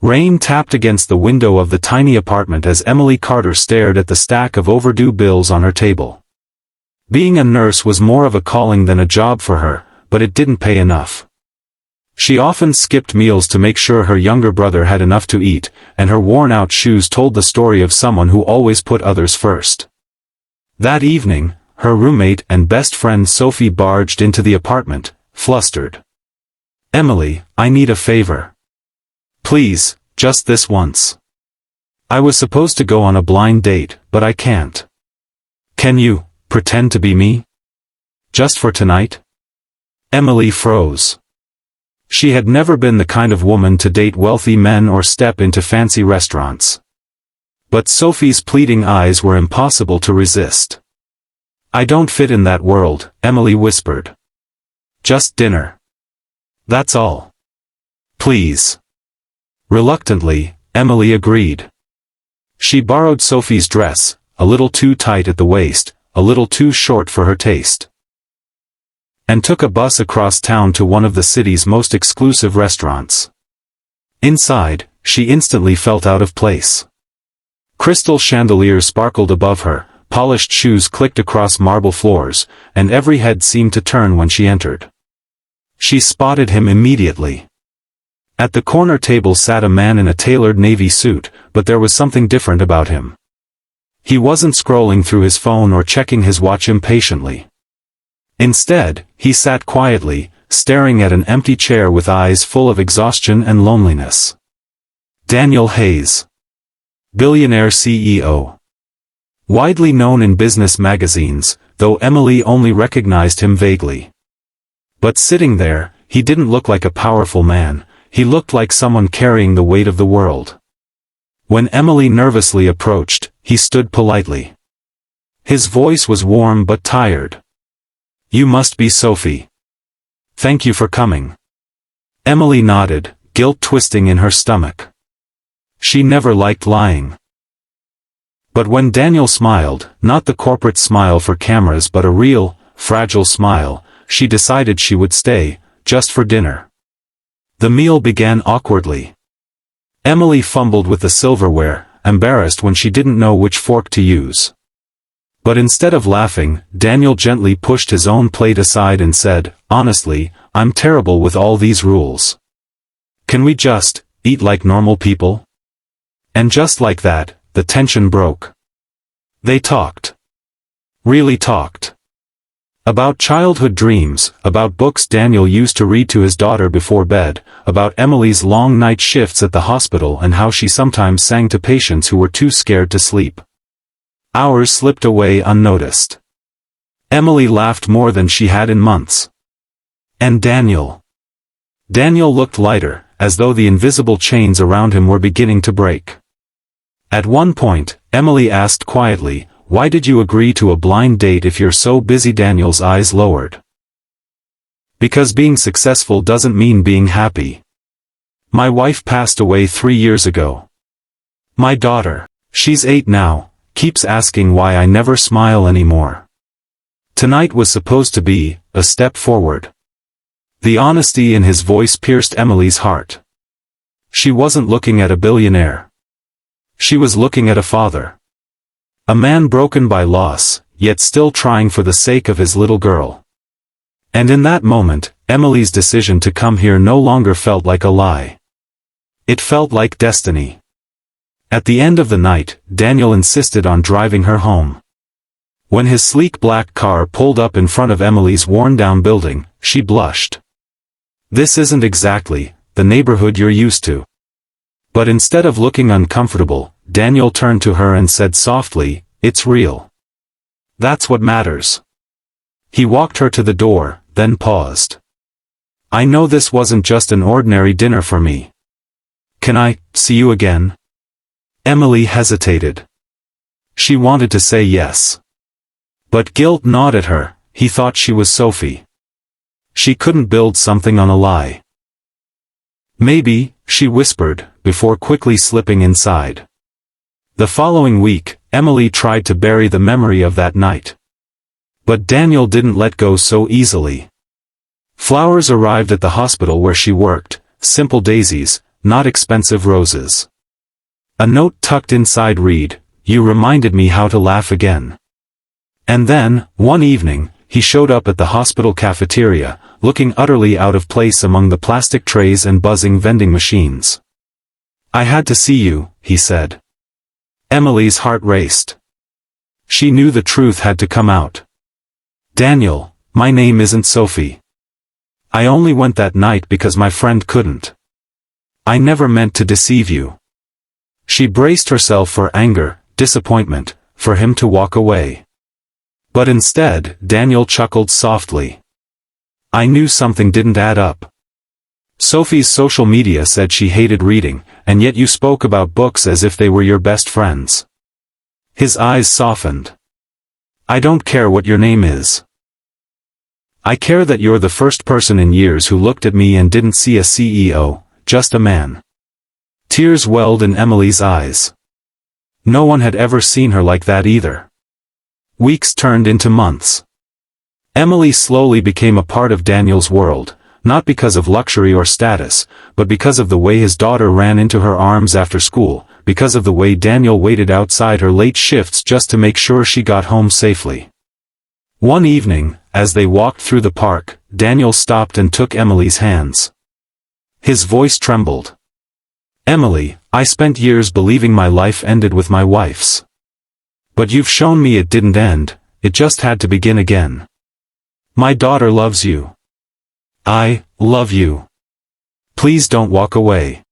Rain tapped against the window of the tiny apartment as Emily Carter stared at the stack of overdue bills on her table. Being a nurse was more of a calling than a job for her, but it didn't pay enough. She often skipped meals to make sure her younger brother had enough to eat, and her worn-out shoes told the story of someone who always put others first. That evening, her roommate and best friend Sophie barged into the apartment, flustered. "Emily, I need a favor. Please, just this once. I was supposed to go on a blind date, but I can't. Can you pretend to be me? Just for tonight?" Emily froze. She had never been the kind of woman to date wealthy men or step into fancy restaurants. But Sophie's pleading eyes were impossible to resist. "I don't fit in that world," Emily whispered. "Just dinner. That's all. Please." Reluctantly, Emily agreed. She borrowed Sophie's dress, a little too tight at the waist, a little too short for her taste, and took a bus across town to one of the city's most exclusive restaurants. Inside, she instantly felt out of place. Crystal chandeliers sparkled above her, polished shoes clicked across marble floors, and every head seemed to turn when she entered. She spotted him immediately. At the corner table sat a man in a tailored navy suit, but there was something different about him. He wasn't scrolling through his phone or checking his watch impatiently. Instead, he sat quietly, staring at an empty chair with eyes full of exhaustion and loneliness. Daniel Hayes. Billionaire CEO. Widely known in business magazines, though Emily only recognized him vaguely. But sitting there, he didn't look like a powerful man, he looked like someone carrying the weight of the world. When Emily nervously approached, he stood politely. His voice was warm but tired. "You must be Sophie. Thank you for coming." Emily nodded, guilt twisting in her stomach. She never liked lying. But when Daniel smiled, not the corporate smile for cameras but a real, fragile smile, she decided she would stay, just for dinner. The meal began awkwardly. Emily fumbled with the silverware, embarrassed when she didn't know which fork to use. But instead of laughing, Daniel gently pushed his own plate aside and said, "Honestly, I'm terrible with all these rules. Can we just eat like normal people?" And just like that, the tension broke. They talked. Really talked. About childhood dreams, about books Daniel used to read to his daughter before bed, about Emily's long night shifts at the hospital and how she sometimes sang to patients who were too scared to sleep. Hours slipped away unnoticed. Emily laughed more than she had in months. And Daniel. Daniel looked lighter, as though the invisible chains around him were beginning to break. At one point, Emily asked quietly, "Why did you agree to a blind date if you're so busy?" Daniel's eyes lowered. "Because being successful doesn't mean being happy. My wife passed away 3 years ago. My daughter, she's 8 now, keeps asking why I never smile anymore. Tonight was supposed to be a step forward." The honesty in his voice pierced Emily's heart. She wasn't looking at a billionaire. She was looking at a father. A man broken by loss, yet still trying for the sake of his little girl. And in that moment, Emily's decision to come here no longer felt like a lie. It felt like destiny. At the end of the night, Daniel insisted on driving her home. When his sleek black car pulled up in front of Emily's worn-down building, she blushed. "This isn't exactly the neighborhood you're used to." But instead of looking uncomfortable, Daniel turned to her and said softly, "It's real. That's what matters." He walked her to the door, then paused. "I know this wasn't just an ordinary dinner for me. Can I see you again?" Emily hesitated. She wanted to say yes. But guilt gnawed at her. He thought she was Sophie. She couldn't build something on a lie. "Maybe," she whispered, before quickly slipping inside. The following week, Emily tried to bury the memory of that night. But Daniel didn't let go so easily. Flowers arrived at the hospital where she worked, simple daisies, not expensive roses. A note tucked inside read, "You reminded me how to laugh again." And then, one evening, he showed up at the hospital cafeteria, looking utterly out of place among the plastic trays and buzzing vending machines. "I had to see you," he said. Emily's heart raced. She knew the truth had to come out. "Daniel, my name isn't Sophie. I only went that night because my friend couldn't. I never meant to deceive you." She braced herself for anger, disappointment, for him to walk away. But instead, Daniel chuckled softly. "I knew something didn't add up. Sophie's social media said she hated reading, and yet you spoke about books as if they were your best friends." His eyes softened. "I don't care what your name is. I care that you're the first person in years who looked at me and didn't see a CEO, just a man." Tears welled in Emily's eyes. No one had ever seen her like that either. Weeks turned into months. Emily slowly became a part of Daniel's world, not because of luxury or status, but because of the way his daughter ran into her arms after school, because of the way Daniel waited outside her late shifts just to make sure she got home safely. One evening, as they walked through the park, Daniel stopped and took Emily's hands. His voice trembled. "Emily, I spent years believing my life ended with my wife's. But you've shown me it didn't end, it just had to begin again. My daughter loves you. I love you. Please don't walk away."